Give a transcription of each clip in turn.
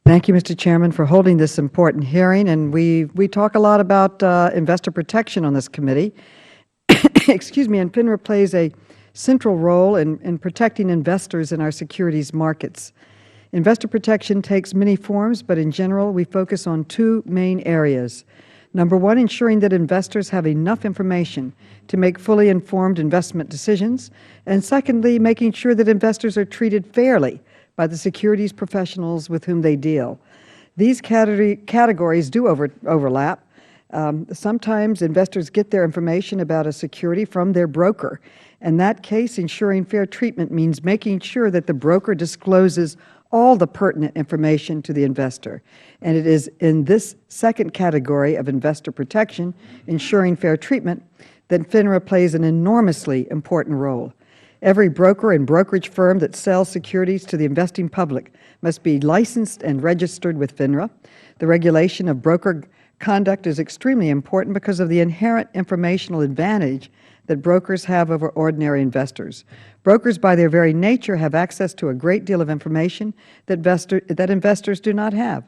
Thank you, Mr. Chairman, for holding this important hearing. And we talk a lot about investor protection on this committee. Excuse me, and FINRA plays a central role in protecting investors in our securities markets. Investor protection takes many forms, but in general, we focus on two main areas. Number one, ensuring that investors have enough information to make fully informed investment decisions. And secondly, making sure that investors are treated fairly by the securities professionals with whom they deal. These categories do overlap. Sometimes investors get their information about a security from their broker. In that case, ensuring fair treatment means making sure that the broker discloses all the pertinent information to the investor. And it is in this second category of investor protection, ensuring fair treatment, that FINRA plays an enormously important role. Every broker and brokerage firm that sells securities to the investing public must be licensed and registered with FINRA. The regulation of broker conduct is extremely important because of the inherent informational advantage that brokers have over ordinary investors. Brokers, by their very nature, have access to a great deal of information that investors do not have.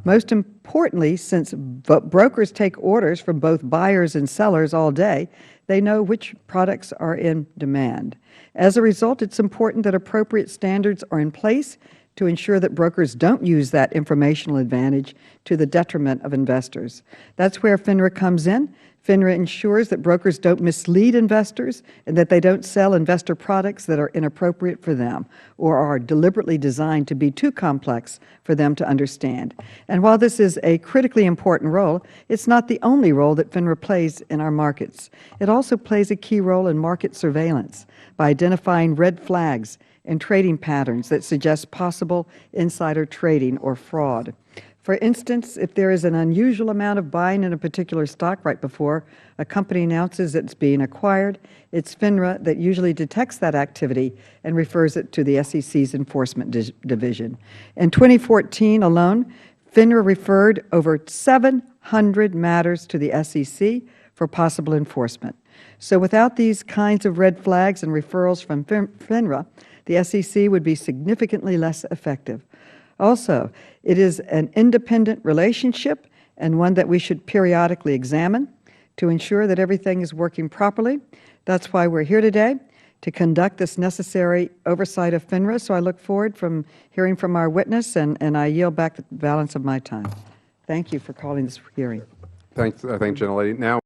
Most importantly, since brokers take orders from both buyers and sellers all day, they know which products are in demand. As a result, it's important that appropriate standards are in place to ensure that brokers don't use that informational advantage to the detriment of investors. That's where FINRA comes in. FINRA ensures that brokers don't mislead investors and that they don't sell investor products that are inappropriate for them or are deliberately designed to be too complex for them to understand. And while this is a critically important role, it's not the only role that FINRA plays in our markets. It also plays a key role in market surveillance by identifying red flags and trading patterns that suggest possible insider trading or fraud. For instance, if there is an unusual amount of buying in a particular stock right before a company announces it's being acquired, it's FINRA that usually detects that activity and refers it to the SEC's Enforcement Division. In 2014 alone, FINRA referred over 700 matters to the SEC for possible enforcement. So without these kinds of red flags and referrals from FINRA, the SEC would be significantly less effective. Also, it is an independent relationship and one that we should periodically examine to ensure that everything is working properly. That's why we're here today, to conduct this necessary oversight of FINRA. So I look forward from hearing from our witness, and I yield back the balance of my time. Thank you for calling this hearing. Thanks, gentlelady. Now